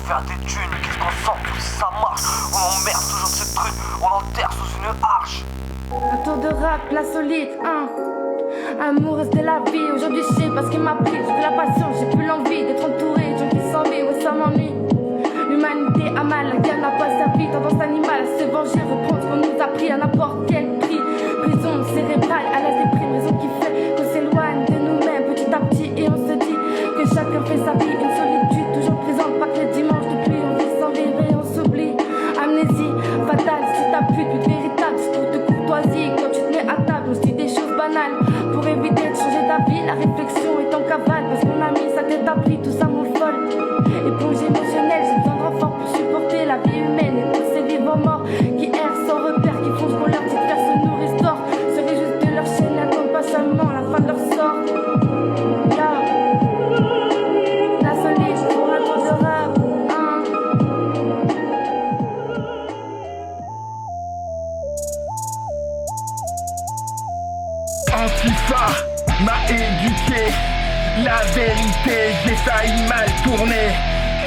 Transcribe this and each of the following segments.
faire des thunes, qu'est-ce qu'on sort tout si ça marche. On emmerde toujours ce truc, on l'enterre sous une arche. Un tour de rap, la solide, hein. Amoureuse de la vie, aujourd'hui je sais pas ce qui m'a pris. J'ai plus la passion, j'ai plus l'envie d'être entourée de gens qui s'envient, ouais ça m'ennuie. L'humanité a mal, la guerre n'a pas servi. Tendance animale à se venger, reprendre ce qu'on nous a pris à n'importe quel prix. Prison cérébrale à la déprime, raison qui fait qu'on s'éloigne de nous-mêmes petit à petit. Et on se dit que chacun fait sa vie, une solitude toujours présente. Pas que le dimanche de pluie, on vit sans rire et on s'oublie. Amnésie fatale, si t'as plus de véritable discours de courtoisie. Quand tu te mets à table, on se dit des choses banales. Pour éviter de changer d'avis, la réflexion est en cavale. Parce qu'on a mis sa tête à prix, tout ça m'envole. Éponge émotionnelle, j'ai besoin de renfort pour supporter la vie humaine. Et tous ces vivants morts qui errent sans repère, qui font ce qu'on leur dit de faire, se nourrissent d'or. Se réjouissent de leur chaîne, n'attendent pas seulement la fin de leur sort. Yeah. La solide pour un tour de rap, hein. Antifa m'a éduqué, la vérité j'ai failli mal tourner.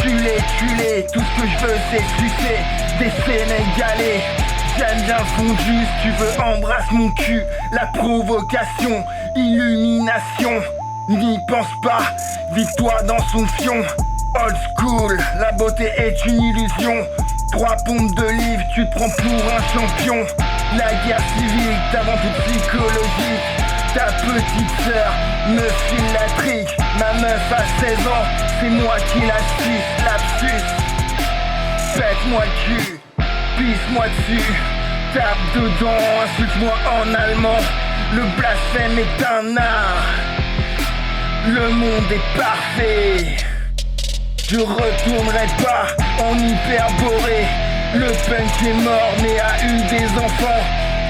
Culé, tout ce que je veux c'est sucer des Sénégalais. J'aime bien fondu, si tu veux embrasse mon cul. La provocation, illumination, n'y pense pas, vis-toi dans son fion. Old school, la beauté est une illusion. 3 pompes de livres, tu te prends pour un champion. La guerre civile t'avant toute psychologie. Ta petite sœur me file la trique. Ma meuf a 16 ans, c'est moi qui la suce. Lapsus, pète-moi le cul, pisse-moi dessus. Tape dedans, insulte-moi en allemand. Le blasphème est un art. Le monde est parfait. Je retournerai pas en hyperboré. Le punk est mort mais a eu des enfants.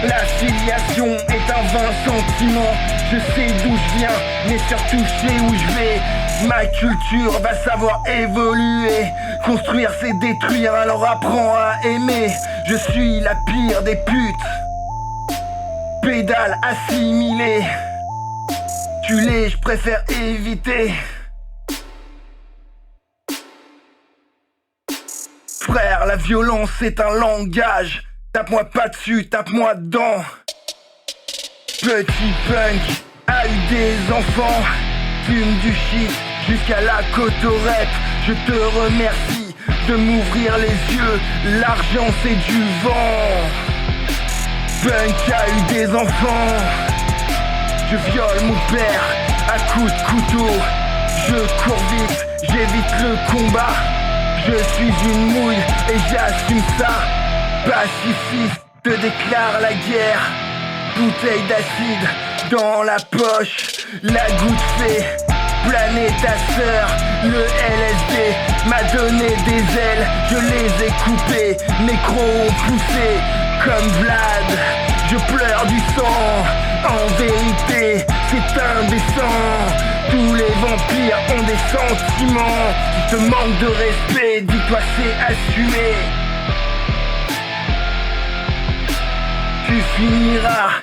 La filiation est un vain sentiment. Je sais d'où je viens, mais surtout je sais où je vais. Ma culture va savoir évoluer. Construire c'est détruire, alors apprends à aimer. Je suis la pire des putes. Pédale assimilée. Tu l'es, je préfère éviter. Frère, la violence c'est un langage. Tape-moi pas dessus, tape-moi dedans. Petit punk a eu des enfants. Fume du shit jusqu'à la cotorette. Je te remercie de m'ouvrir les yeux. L'argent c'est du vent. Punk a eu des enfants. Je viole mon père à coups de couteau. Je cours vite, j'évite le combat. Je suis une mouille et j'assume ça. Pacifiste te déclare la guerre. Bouteille d'acide dans la poche. La goutte fait planer ta sœur. Le LSD m'a donné des ailes. Je les ai coupées, mes crocs ont poussé. Comme Vlad, je pleure du sang. En vérité, c'est indécent. Tous les vampires ont des sentiments. Si te manque de respect, dis-toi c'est assumé. Tu finiras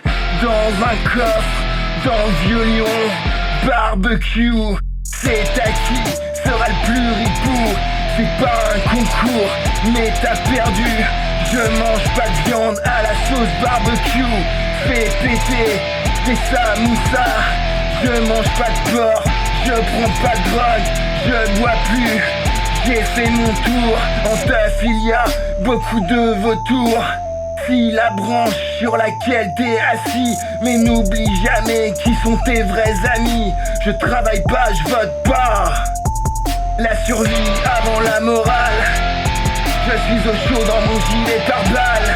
dans un coffre, dans le vieux lion. Barbecue, c'est à qui sera le plus ripou. C'est pas un concours, mais t'as perdu. Je mange pas de viande à la sauce barbecue. Fais péter, fais ça moussa. Je mange pas de porc, je prends pas de drogue, je bois plus. J'ai fait mon tour, en teuf il y a beaucoup de vautours. Si la branche sur laquelle t'es assis, mais n'oublie jamais qui sont tes vrais amis. Je travaille pas, je vote pas. La survie avant la morale. Je suis au chaud dans mon gilet pare-balles.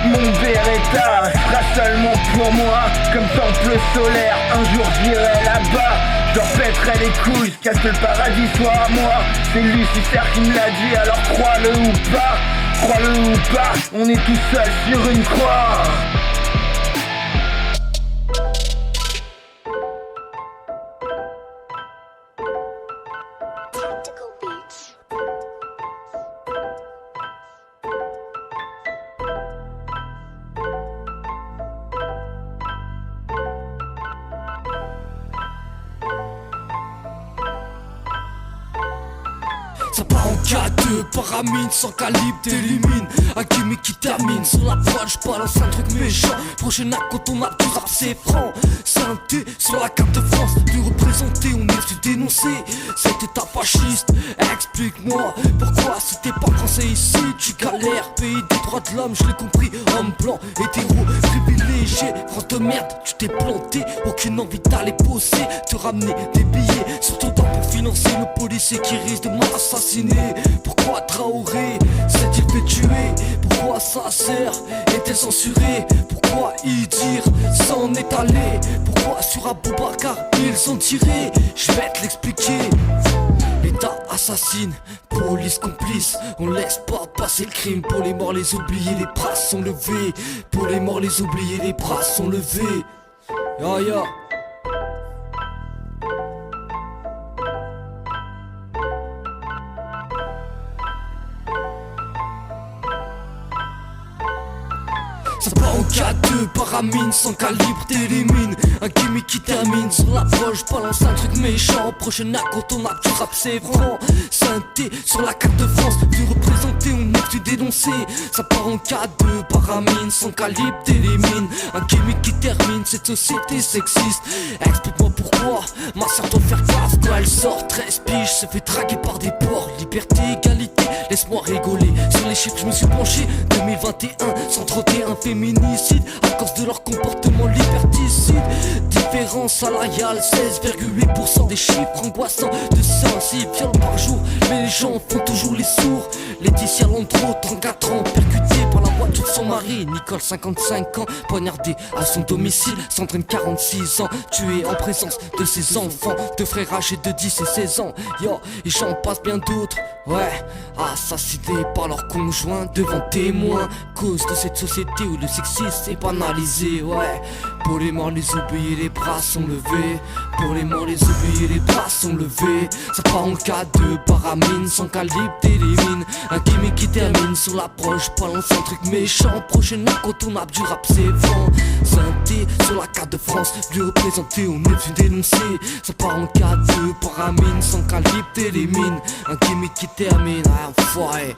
Mon Beretta sera seulement pour moi. Comme temple solaire, un jour j'irai là-bas. Je leur pèterai les couilles, jusqu'à ce que le paradis soit à moi. C'est Lucifer qui me l'a dit, alors crois-le ou pas. Crois-le ou pas, on est tout seul sur une croix. So K2, paramine, sans calibre, t'élimines. Un gimmick qui termine sur la voile, j'balance un truc méchant. Prochaine acte quand on a du rap c'est franc. Synthé sur la carte de France, du représenté, on est venu dénoncer cet état fasciste. Explique-moi pourquoi si t'es pas français ici tu galères. Pays des droits de l'homme, je l'ai compris, homme blanc, hétéro, privilégié. France de merde, tu t'es planté, aucune envie d'aller poser, te ramener des billets sur ton temps pour financer le policier qui risque de m'assassiner. Pourquoi Traoré s'est-il fait tuer? Pourquoi Sasser est-elle censurée? Pourquoi y dire s'en est allé? Pourquoi sur Aboubacar ils ont tiré? Je vais te l'expliquer. L'État assassine, police complice, on laisse pas passer le crime. Pour les morts les oubliés, les bras sont levés. Pour les morts les oubliés, les bras sont levés. Ya ya. Ça part en K2, paramine, sans calibre, t'élimines. Un gimmick qui termine sur la poche, balance un truc méchant. Prochaine acte quand on a du rap c'est franc. Synthé sur la carte de France, tu représenté, on est tu dénoncé. Ça part en K2, paramine, sans calibre, t'élimines. Un gimmick qui termine cette société sexiste. Explique-moi pourquoi ma soeur doit faire gaffe quand elle sort 13 piges, se fait draguer par des porcs. Liberté, égalité, laisse-moi rigoler. Sur les chiffres je me suis penché, 2021, 131 féminicides à cause de leur comportement liberticide. Différence salariale, 16,8% des chiffres angoissants. 206 viols par jour, mais les gens font toujours les sourds. Laetitia Landreau, 34 ans, percutée par la voiture de son mari. Nicole, 55 ans, poignardée à son domicile. Sandrine, 46 ans, tuée en présence de ses enfants. Deux frères âgés de 10 et 16 ans. Yo, et j'en passe bien d'autres. Ouais, assassinés par leurs conjoints devant témoins. Cause de cette société où le sexisme est banalisé. Ouais, pour les morts les oubliés, les bras sont levés. Pour les morts les oubliés, les bras sont levés. Ça part en K2, paramine, sans calibre, t'élimines. Un gimmick qui termine sur l'approche, balance un truc méchant. Prochaine acte quand on a du rap c'est franc. Synthé sur la carte de France, lui représenté, on est venu dénoncer. Ça part en K2, paramine, sans calibre, t'élimines. Un gimmick qui termine, enfoiré.